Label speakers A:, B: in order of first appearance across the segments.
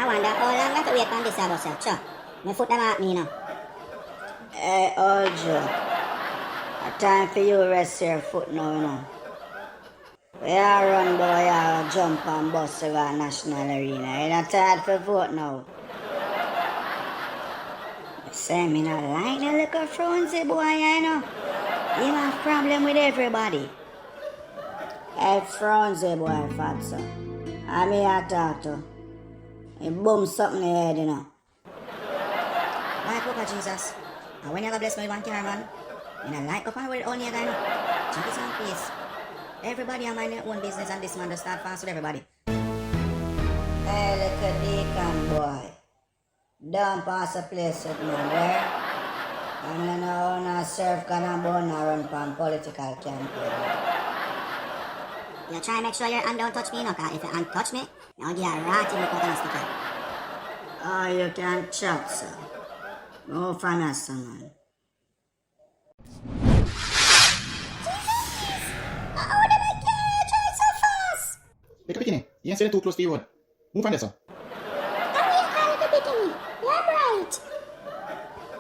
A: wonder how long I have to wait on this bus, sure. My foot them at me now.
B: Hey, Ojo. A time for you rest your foot now, you know. We are run boy, I jump and bus over National Arena. You're not tired for vote now. Say me not like the little frownzy boy, you know. You have problem with everybody. Hey, frownzy boy, fatso. I'm here to talk to. He boom something in the head, you know.
A: Why, Papa Jesus? And when you ever bless me with one car, man, you know, like up and with only a guy, no? Jesus and peace. Everybody have mind their own business and this man just start fast with everybody.
B: Hey, little deacon boy. Don't pass a place with me there. And you know, now serve can bone run from political campaign.
A: You try to make sure your hand don't touch me, no, cause if your hand touch me, I'll give you a rat in the cut and sticker.
B: Oh, you can chat, sir. No from your son, man.
C: Little bikini, you ain't sitting too close to your road. Move from there, sir.
A: Come here, little bikini. You're bright.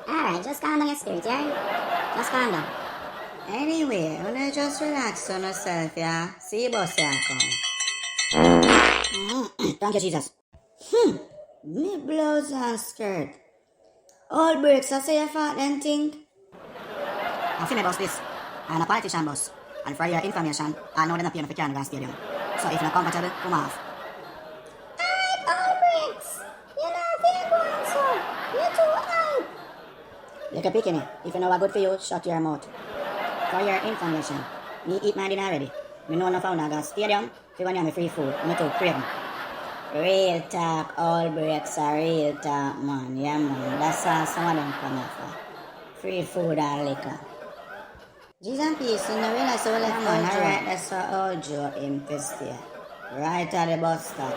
A: Alright, just calm down your spirit, yeah? Just calm down.
B: Anyway, wanna just relax on yourself, yeah? See you boss here come.
A: Thank you, Jesus.
B: Me blouse and skirt. All breaks, I say you fought them thing.
A: I feel my boss this. I'm a politician boss. And for your information, I know they're not paying for Canada Stadium. So if you're not comfortable, come off. Alright, all bricks. You're not being going so. You're too high.
B: Little bikini, if you know what good for you, shut your mouth.
A: For your information, me eat my dinner already. Me know no found a stadium. If you want to have free food, me too craving.
B: Real talk, all breaks are real talk, man. Yeah, man. That's how some of them come up for. Free food and liquor. Jesus and peace, you know, realize so left man. Alright, that's what Ojo invest here. Right at the bus stop.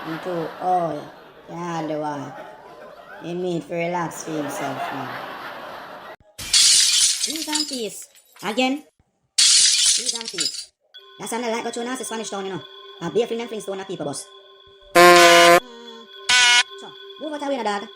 B: Into all. Can't do what. He need to relax for himself now.
A: Peace and peace. Again. Peace and peace. That's something like go through now, Spanish town, you know. And be a friend and Flintstone and people bus. So, move out of the way, dad.